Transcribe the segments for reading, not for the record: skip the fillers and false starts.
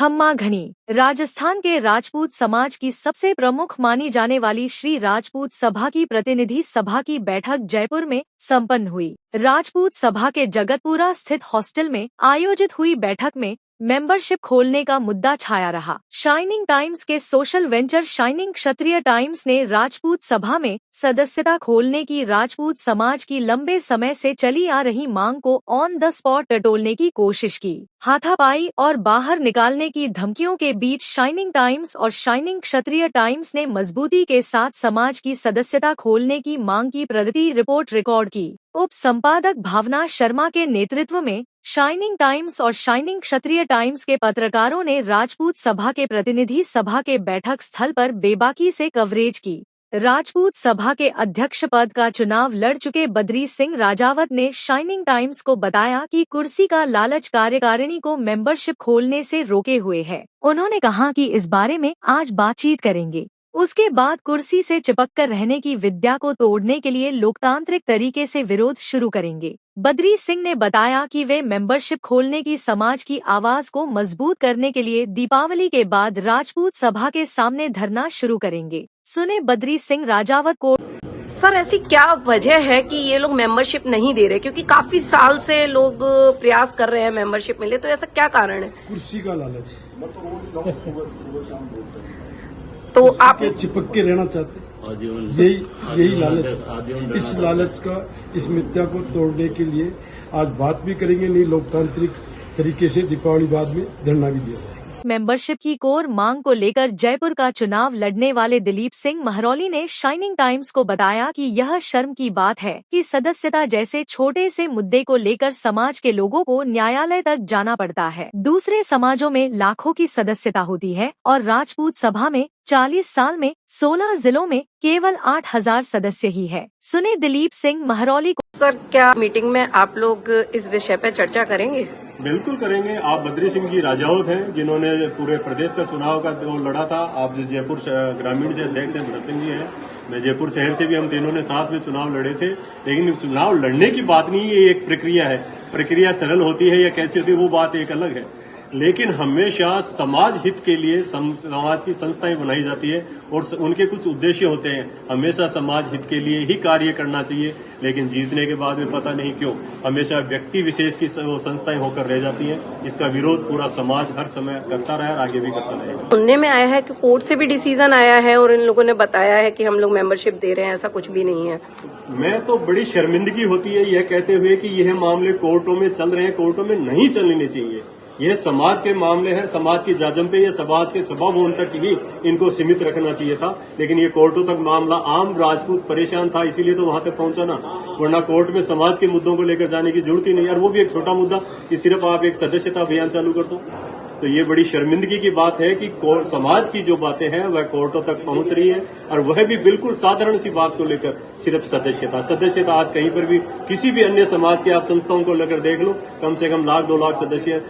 खम्मा घनी। राजस्थान के राजपूत समाज की सबसे प्रमुख मानी जाने वाली श्री राजपूत सभा की प्रतिनिधि सभा की बैठक जयपुर में संपन्न हुई। राजपूत सभा के जगतपुरा स्थित हॉस्टल में आयोजित हुई बैठक में मेंबरशिप खोलने का मुद्दा छाया रहा। शाइनिंग टाइम्स के सोशल वेंचर शाइनिंग क्षत्रिय टाइम्स ने राजपूत सभा में सदस्यता खोलने की राजपूत समाज की लंबे समय से चली आ रही मांग को ऑन द स्पॉट टटोलने की कोशिश की। हाथापाई और बाहर निकालने की धमकियों के बीच शाइनिंग टाइम्स और शाइनिंग क्षत्रिय टाइम्स ने मजबूती के साथ समाज की सदस्यता खोलने की मांग की प्रगति रिपोर्ट रिकॉर्ड की। उप संपादक भावना शर्मा के नेतृत्व में शाइनिंग टाइम्स और शाइनिंग क्षत्रिय टाइम्स के पत्रकारों ने राजपूत सभा के प्रतिनिधि सभा के बैठक स्थल पर बेबाकी से कवरेज की। राजपूत सभा के अध्यक्ष पद का चुनाव लड़ चुके बद्री सिंह राजावत ने शाइनिंग टाइम्स को बताया कि कुर्सी का लालच कार्यकारिणी को मेंबरशिप खोलने से रोके हुए है। उन्होंने कहा कि इस बारे में आज बातचीत करेंगे, उसके बाद कुर्सी से चिपककर रहने की विद्या को तोड़ने के लिए लोकतांत्रिक तरीके से विरोध शुरू करेंगे। बद्री सिंह ने बताया कि वे मेंबरशिप खोलने की समाज की आवाज को मजबूत करने के लिए दीपावली के बाद राजपूत सभा के सामने धरना शुरू करेंगे। सुने बद्री सिंह राजावत को। सर, ऐसी क्या वजह है कि ये लोग मेंबरशिप नहीं दे रहे? क्योंकि काफी साल से लोग प्रयास कर रहे हैं मेंबरशिप मिले, तो ऐसा क्या कारण है? कुर्सी का लालच। तो आप चिपक के रहना चाहते, यही लालच। इस लालच का, इस मिथ्या को तोड़ने के लिए आज बात भी करेंगे, नहीं लोकतांत्रिक तरीके से दीपावली बाद में धरना भी दिया जाएगा। मेंबरशिप की कोर मांग को लेकर जयपुर का चुनाव लड़ने वाले दिलीप सिंह महरौली ने शाइनिंग टाइम्स को बताया कि यह शर्म की बात है कि सदस्यता जैसे छोटे से मुद्दे को लेकर समाज के लोगों को न्यायालय तक जाना पड़ता है। दूसरे समाजों में लाखों की सदस्यता होती है और राजपूत सभा में 40 साल में 16 जिलों में केवल 8,000 सदस्य ही है। सुने दिलीप सिंह महरौली को। सर, क्या मीटिंग में आप लोग इस विषय पर चर्चा करेंगे? बिल्कुल करेंगे। आप बद्री सिंह जी राजावत हैं, जिन्होंने पूरे प्रदेश का चुनाव का वो लड़ा था। आप जो जयपुर ग्रामीण से अध्यक्ष हैं भरत सिंह जी हैं, मैं जयपुर शहर से भी, हम तीनों ने साथ में चुनाव लड़े थे। लेकिन चुनाव लड़ने की बात नहीं, ये एक प्रक्रिया है। प्रक्रिया सरल होती है या कैसी होती है वो बात एक अलग है, लेकिन हमेशा समाज हित के लिए समाज की संस्थाएं बनाई जाती है और उनके कुछ उद्देश्य होते हैं। हमेशा समाज हित के लिए ही कार्य करना चाहिए, लेकिन जीतने के बाद में पता नहीं क्यों हमेशा व्यक्ति विशेष की संस्थाएं होकर रह जाती हैं। इसका विरोध पूरा समाज हर समय करता रहा और आगे भी करता रहेगा। सुनने में आया है कि कोर्ट से भी डिसीजन आया है और इन लोगों ने बताया है कि हम लोग मेंबरशिप दे रहे हैं, ऐसा कुछ भी नहीं है। मैं तो बड़ी शर्मिंदगी होती है यह कहते हुए कि यह मामले कोर्टों में चल रहे हैं। कोर्टों में नहीं चलने चाहिए। यह समाज के मामले हैं, समाज की जाजम पे या समाज के सभा भवन तक ही इनको सीमित रखना चाहिए था। लेकिन ये कोर्टों तक मामला, आम राजपूत परेशान था, इसीलिए तो वहां तक पहुंचा ना, वरना कोर्ट में समाज के मुद्दों को लेकर जाने की जरूरत ही नहीं। और वो भी एक छोटा मुद्दा कि सिर्फ आप एक सदस्यता अभियान चालू कर दो। तो ये बड़ी शर्मिंदगी की बात है कि समाज की जो बातें हैं वह कोर्टों तक पहुंच रही है, और वह भी बिल्कुल साधारण सी बात को लेकर। सिर्फ सदस्यता आज कहीं पर भी किसी भी अन्य समाज के आप संस्थाओं को लेकर देख लो, कम से कम 1 लाख 2 लाख सदस्य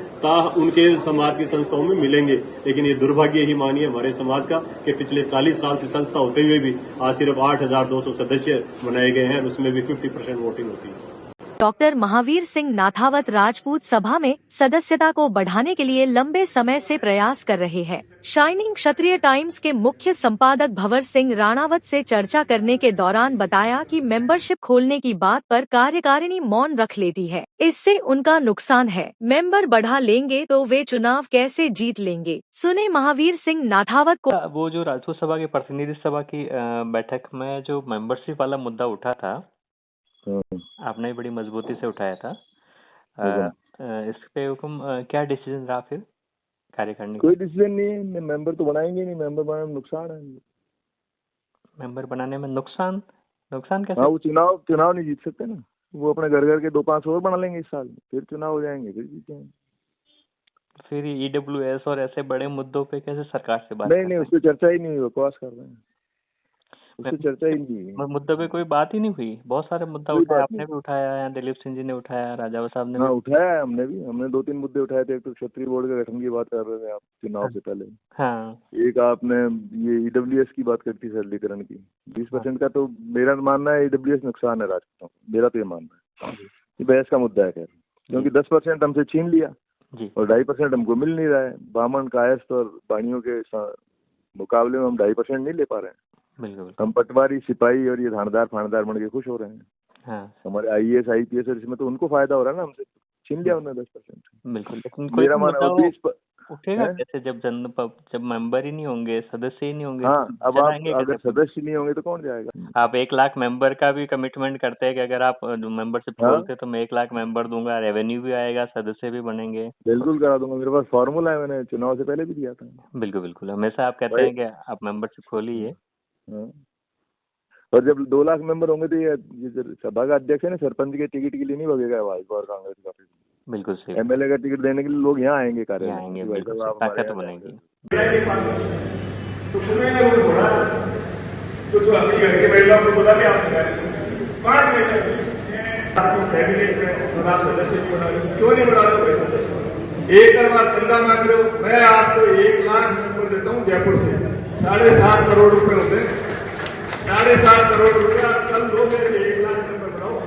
उनके समाज की संस्थाओं में मिलेंगे। लेकिन ये दुर्भाग्य ही मानिए हमारे समाज का कि पिछले 40 साल से संस्था होते हुए भी आज सिर्फ 8,200 सदस्य बनाए गए हैं, और उसमें भी 50% वोटिंग होती है। डॉक्टर महावीर सिंह नाथावत राजपूत सभा में सदस्यता को बढ़ाने के लिए लंबे समय से प्रयास कर रहे हैं। शाइनिंग क्षत्रिय टाइम्स के मुख्य संपादक भंवर सिंह राणावत से चर्चा करने के दौरान बताया कि मेंबरशिप खोलने की बात पर कार्यकारिणी मौन रख लेती है, इससे उनका नुकसान है। मेंबर बढ़ा लेंगे तो वे चुनाव कैसे जीत लेंगे? सुने महावीर सिंह नाथावत को। वो जो राजपूत सभा की प्रतिनिधि सभा की बैठक में जो मेंबरशिप वाला मुद्दा उठा था, आपने बड़ी मजबूती से उठाया था। इस पे हुक्म क्या डिसीजन रहा फिर कार्यकारिणी? कोई डिसीजन नहीं है। मेंबर तो बनाएंगे नहीं, मेंबर बनाने में नुकसान है। मेंबर बनाने में नुकसान कैसे? हाँ, वो चुनाव नहीं जीत सकते ना। वो अपने घर के 2-5 और बना लेंगे इस साल में, फिर चुनाव हो जाएंगे, फिर जीत जाएंगे। फिर EWS और ऐसे बड़े मुद्दों पे कैसे सरकार से बात? नहीं, उस पर चर्चा ही नहीं हुई, बकवास कर रहे हैं। उससे चर्चा ही नहीं हुई। मुद्दे पे कोई बात ही नहीं हुई। बहुत सारे मुद्दा उठाए, आपने भी उठाया या दिलीप सिंह जी ने उठाया, राजावत साहब ने। हाँ, उठाया है हमने 2-3 मुद्दे उठाए थे। एक तो क्षत्रिय बोर्ड के गठन की बात कर रहे थे आप चुनाव से पहले। हाँ। एक आपने ये EWS की बात करती सरलीकरण की। 20% का तो मेरा मानना है EWS नुकसान है राजपूतों को। मेरा तो ये मानना है, ये बहस का मुद्दा है खैर, क्योंकि 10% हमसे छीन लिया। जी और 2.5% हमको मिल नहीं रहा है। ब्राह्मण, कायस्थ और बाणियों के मुकाबले में हम 2.5% नहीं ले पा रहे हैं। बिल्कुल बिल्कुल। हम पटवारी, सिपाही और ये थानेदार फानेदार बन के खुश हो रहे हैं। हाँ हमारे IAS IPS और इसमें तो उनको फायदा हो रहा है ना, हमसे छीन लिया उन्होंने 10%। बिल्कुल, लेकिन कोई मेरा तो मानना मुद्दा 20 उठेगा है? कैसे जब जब मेंबर ही नहीं होंगे, सदस्य ही नहीं होंगे, हाँ, तो अब आप चलाएंगे अगर कैसे? सदस्य नहीं होंगे तो कौन जाएगा? आप 1 लाख मेंबर का भी कमिटमेंट करते हैं कि अगर आप मेंबरशिप हाँ? खोलते तो मैं 1 लाख मेंबर दूंगा, रेवेन्यू भी आएगा, सदस्य भी बनेंगे। बिल्कुल करा दूंगा, मेरे पास फॉर्मूला है, मैंने चुनाव से पहले भी दिया था। बिल्कुल बिल्कुल, हमेशा आप कहते भाई हैं कि आप मेंबरशिप खोलिए। हाँ। और जब 2 लाख मेंबर होंगे तो ये जो सभा का अध्यक्ष है ना, सरपंच के टिकट के लिए नहीं भगेगा भाई और कांग्रेस का। बिल्कुल सही, MLA का टिकट देने के लिए लोग यहाँ आएंगे यहाँ कार्यालय आएंगे, में। भाई बिल्कुल साहब सही, आप हमारे ताकत यहाँ बनेगी। तो पूरे में रूल होना कुछ अपनी घर के महिलाओं को बोला कि आप 5 महीने आपकी कैबिनेट में आप सदस्य नहीं बना रहे, क्यों नहीं बना रहे सदस्य? एक बार चंदा मांग रहे हो, मैं आपको 1 लाख मेंबर देता हूँ जयपुर से, 7.5 करोड़ रुपए होते हैं, 7.5 करोड़ रुपया कल दो में से 1 लाख मेंबर बनाओ।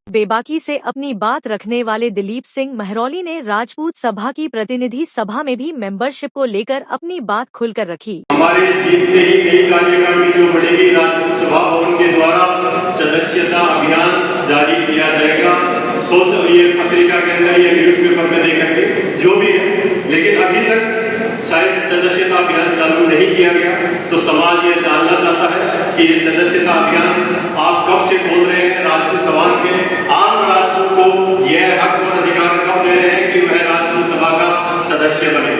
बेबाकी से अपनी बात रखने वाले दिलीप सिंह महरौली ने राजपूत सभा की प्रतिनिधि सभा में भी मेंबरशिप को लेकर अपनी बात खुलकर रखी। हमारे जीतते ही नई कार्यकारिणी जो बढ़ेगी, राजपूत सभा भवन के द्वारा सदस्यता अभियान जारी किया जाएगा। सोशल ये पत्रिका के अंदर या न्यूज़पेपर में देकर के जो भी है, लेकिन अभी तक शायद सदस्यता अभियान चालू नहीं किया गया। तो समाज ये जानना चाहता है कि ये सदस्यता अभियान आप कब से बोल रहे हैं? राजपूत समाज के आम राजपूत को यह हक और अधिकार कब दे रहे हैं कि वह राजपूत सभा का सदस्य बने?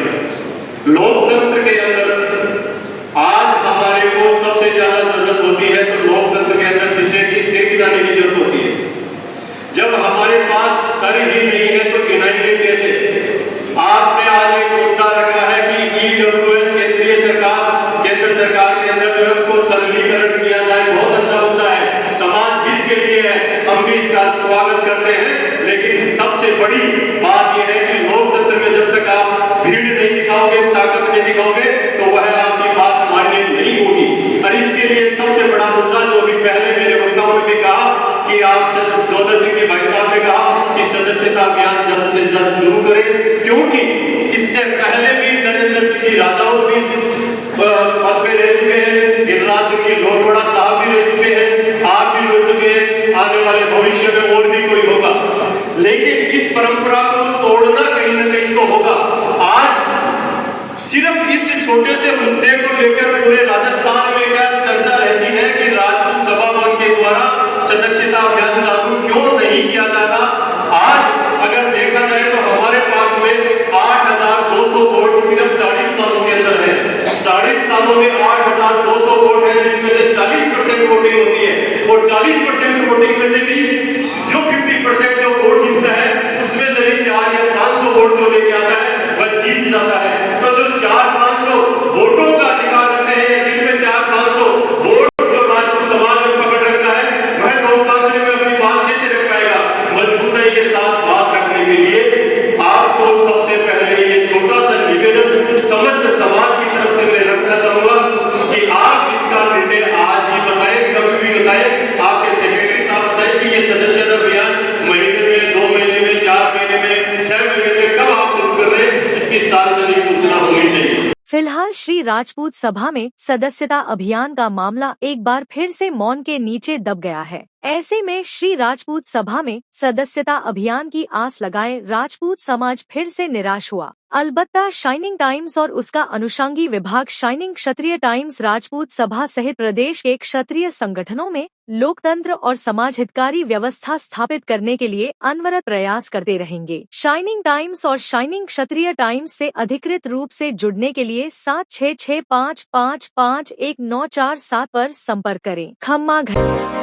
लोकतंत्र के अंदर आज हमारे को सबसे ज्यादा जरूरत होती है, तो लोकतंत्र के अंदर जिसे कि सिर गिनाने की जरूरत होती है। जब हमारे पास सर ही नहीं है तो गिनाएंगे कैसे? आपने आज एक मुद्दा रखा है कि EWS केंद्र सरकार के अंदर जो है उसको सरलीकरण किया जाए, बहुत अच्छा मुद्दा है, समाज हित के लिए है, हम भी इसका स्वागत करते हैं। लेकिन सबसे बड़ी बात यह है कि लोकतंत्र में जब तक आप भीड़ नहीं दिखाओगे, ताकत नहीं दिखाओगे, तो वह आपकी बात मान्य नहीं होगी। और इसके लिए सबसे बड़ा मुद्दा जो अभी पहले मेरे वक्ताओं ने भी कहा कि आप दौलत सिंह जी भाई साहब ने कहा कि सदस्यता अभियान जल्द से जल्द शुरू करें, क्योंकि इससे पहले भी नरेंद्र सिंह जी राजाओं भी पद पे रह चुके हैं, गिरिराज सिंह जी लोहरवाड़ा साहब भी रह चुके हैं, आप भी रह चुके हैं, आने वाले भविष्य में और भी कोई होगा। लेकिन इस परंपरा को तोड़ना कहीं ना कहीं तो होगा। आज सिर्फ इस छोटे से मुद्दे को लेकर पूरे राजस्थान में क्या चर्चा रहती है कि राजपूत सभा भवन के द्वारा सदस्यता अभियान चालू क्यों नहीं किया जा रहा? आज अगर देखा जाए तो हमारे पास में 8,200 वोट सिर्फ 40 सालों के अंदर है। 40 सालों में 8,200 वोट है, जिसमें से 40% वोटिंग होती है, और 40% वोटिंग में से भी जो 50% जो वोट जीतता है उसमें से भी 400 या 500 वोट जो लेके आता है वह जीत जाता है। तो जो 400-500 वोटों का अधिकार रखते हैं, जिनमें 400-500 वोट जो राजपूत समाज में पकड़ रखता है, वह लोकतंत्र में अपनी बात कैसे रख पाएगा? मजबूती के साथ बात रखने के लिए आपको सबसे पहले ये छोटा सा निवेदन समस्त समाज की तरफ से मैं रखना चाहूंगा कि आप इसका निर्णय आज ही बताएं, कभी भी बताएं। आपके सेक्रेटरी साहब बताएं कि ये सदस्यता अभियान महीने में, 2 महीने में, 4 महीने में, 6 महीने में कब आप शुरू कर रहे हैं, इसकी सार्वजनिक सूचना होनी चाहिए। फिलहाल श्री राजपूत सभा में सदस्यता अभियान का मामला एक बार फिर से मौन के नीचे दब गया है। ऐसे में श्री राजपूत सभा में सदस्यता अभियान की आस लगाए राजपूत समाज फिर से निराश हुआ। अलबत्ता शाइनिंग टाइम्स और उसका अनुषंगी विभाग शाइनिंग क्षत्रिय टाइम्स राजपूत सभा सहित प्रदेश के क्षत्रिय संगठनों में लोकतंत्र और समाज हितकारी व्यवस्था स्थापित करने के लिए अनवरत प्रयास करते रहेंगे। शाइनिंग टाइम्स और शाइनिंग क्षत्रिय टाइम्स से अधिकृत रूप से जुड़ने के लिए 7665551947 पर संपर्क करें। खम्मा घाटी।